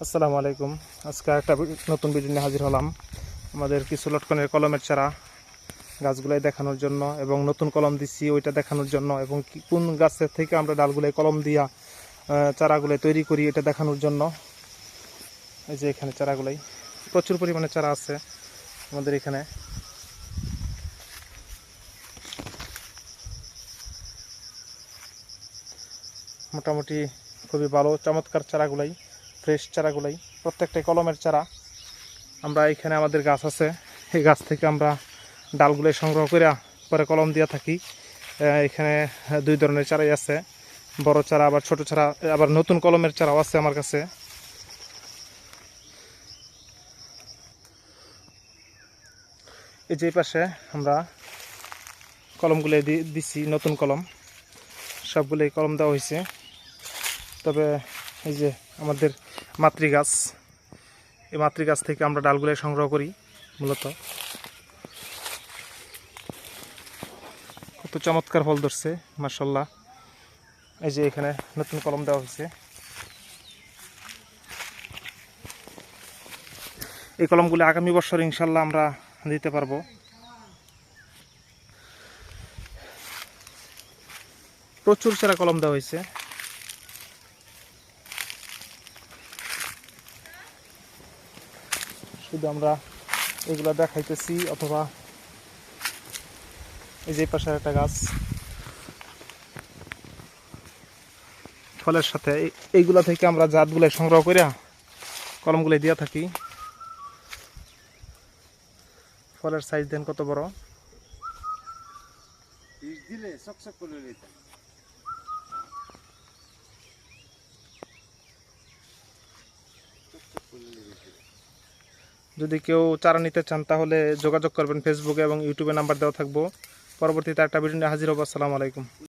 আসসালামু আলাইকুম। আজকে একটা নতুন ভিডিও নিয়ে হাজির হলাম। আমাদের কিছু লটকনের কলমের চারা গাছগুলাই দেখানোর জন্য এবং নতুন কলম দিচ্ছি ওইটা দেখানোর জন্য এবং কোন গাছের থেকে আমরা ডালগুলাই কলম দিয়া চারাগুলাই তৈরি করি এটা দেখানোর জন্য। এই যে এখানে চারাগুলাই প্রচুর পরিমাণে চারা আছে আমাদের এখানে। মোটামুটি খুবই ভালো চমৎকার চারাগুলাই, ফ্রেশ চারাগুলাই, প্রত্যেকটাই কলমের চারা। আমরা এখানে আমাদের গাছ আছে, এই গাছ থেকে আমরা ডালগুলাই সংগ্রহ করে পরে কলম দিয়ে থাকি। এখানে দুই ধরনের চারাই আছে, বড় চারা আবার ছোট চারা, আবার নতুন কলমের চারাও আছে আমার কাছে। এই যে পাশে আমরা কলমগুলো দিচ্ছি, নতুন কলম সবগুলোই কলম দেওয়া হয়েছে। তবে এই যে আমাদের মাতৃগাছ, এই মাতৃগাছ থেকে আমরা ডালগুলাই সংগ্রহ করি মূলত। কত চমৎকার ফল ধরছে মাশাআল্লাহ। এই যে এখানে নতুন কলম দেওয়া হয়েছে। এই কলমগুলো আগামী বছর ইনশাল্লাহ আমরা দিতে পারবো। প্রচুর চারা কলম দেওয়া হয়েছে। শুধু আমরা এগুলা দেখাইতেছি, অথবা এই যে পাশে একটা গাছ ফলের সাথে এইগুলা থেকে আমরা জাতগুলাই সংগ্রহ করে কলমগুলাই দিয়ে থাকি। ফলের সাইজ দেন কত বড়। যদি কেউ চারা নিতে চান তাহলে যোগাযোগ করবেন ফেসবুকে এবং ইউটিউবে নাম্বার দেওয়া থাকবো। পরবর্তীতে একটা ভিডিও নিয়ে হাজির হবো। আসসালামু আলাইকুম।